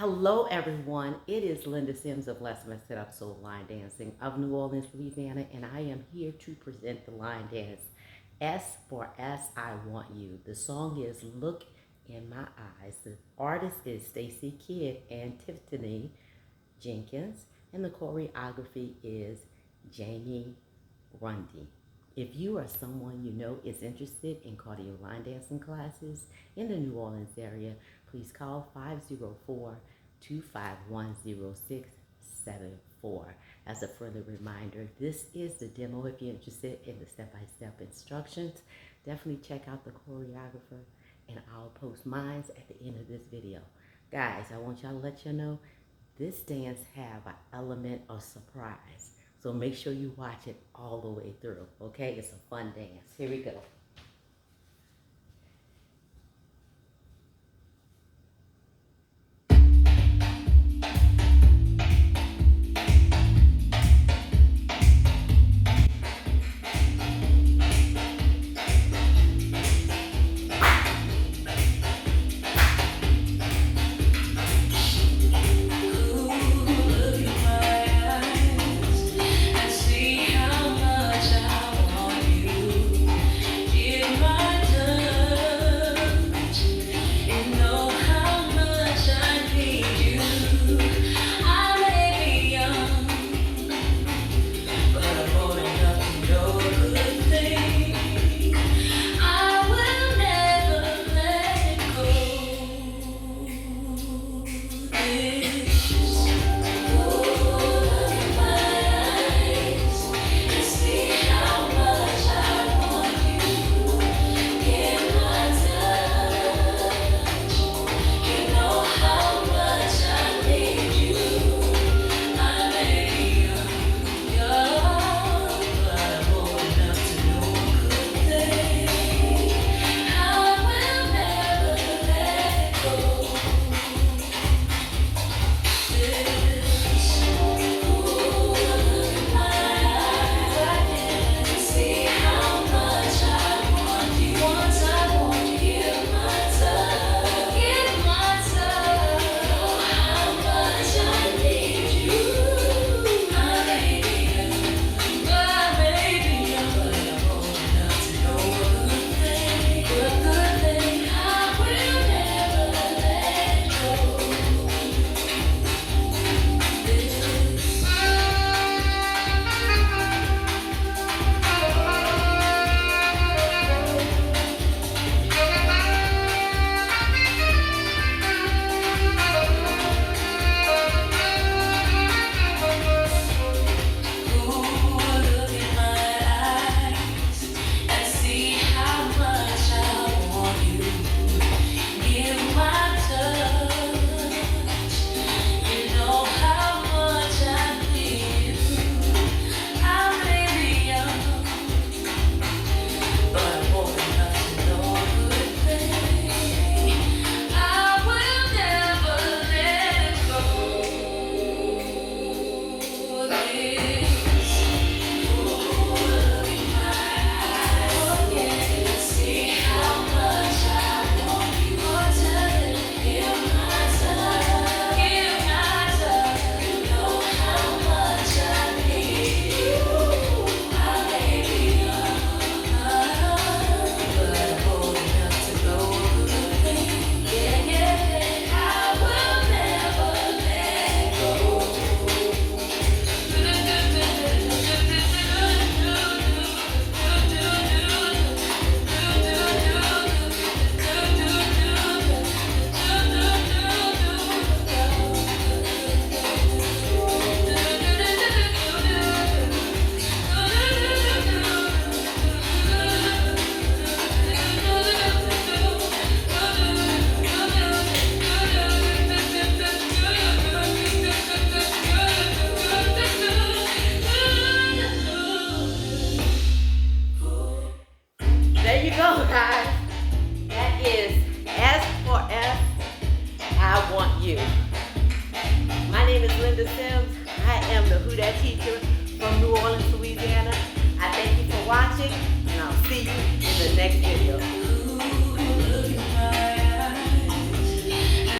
Hello everyone, it is Linda Sims of Let's Mess It Up Soul Line Dancing of New Orleans, Louisiana, and I am here to present the line dance S4S, I Want You. The song is Look in My Eyes. The artist is STACY and TIFDANY Jenkins, and the choreography is GRUNDY. If you are someone you know is interested in cardio line dancing classes in the New Orleans area, please call 504-251-0674. As a further reminder, this is the demo. If you're interested in the step-by-step instructions, definitely check out the choreographer, and I'll post mine at the end of this video. Guys, I want y'all to let you know, this dance have an element of surprise. So make sure you watch it all the way through, okay? It's a fun dance. Here we go. There you go, guys. That is S4S, I Want You. My name is Linda Sims. I am the Who Dat teacher from New Orleans, Louisiana. I thank you for watching, and I'll see you in the next video.